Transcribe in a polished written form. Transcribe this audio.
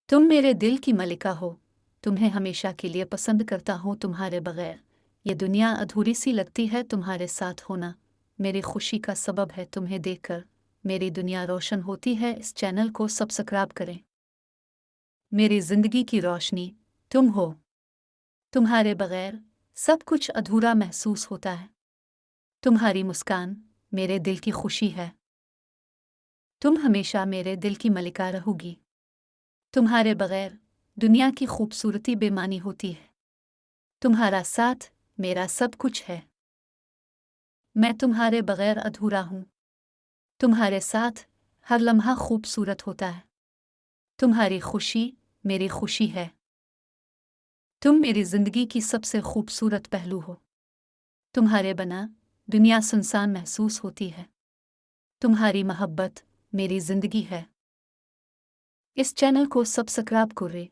तुम मेरे दिल की मलिका हो। तुम्हें हमेशा के लिए पसंद करता हूँ। तुम्हारे बगैर ये दुनिया अधूरी सी लगती है। तुम्हारे साथ होना मेरी खुशी का सबब है। तुम्हें देखकर मेरी दुनिया रोशन होती है। इस चैनल को सब्सक्राइब करें। मेरी जिंदगी की रोशनी तुम हो। तुम्हारे बगैर सब कुछ अधूरा महसूस होता है। तुम्हारी मुस्कान मेरे दिल की खुशी है। तुम हमेशा मेरे दिल की मलिका रहोगी। तुम्हारे बगैर दुनिया की खूबसूरती बेमानी होती है। तुम्हारा साथ मेरा सब कुछ है। मैं तुम्हारे बगैर अधूरा हूँ। तुम्हारे साथ हर लम्हा खूबसूरत होता है। तुम्हारी खुशी मेरी खुशी है। तुम मेरी जिंदगी की सबसे खूबसूरत पहलू हो। तुम्हारे बिना दुनिया सुनसान महसूस होती है। तुम्हारी मोहब्बत मेरी जिंदगी है। इस चैनल को सब्सक्राइब करें।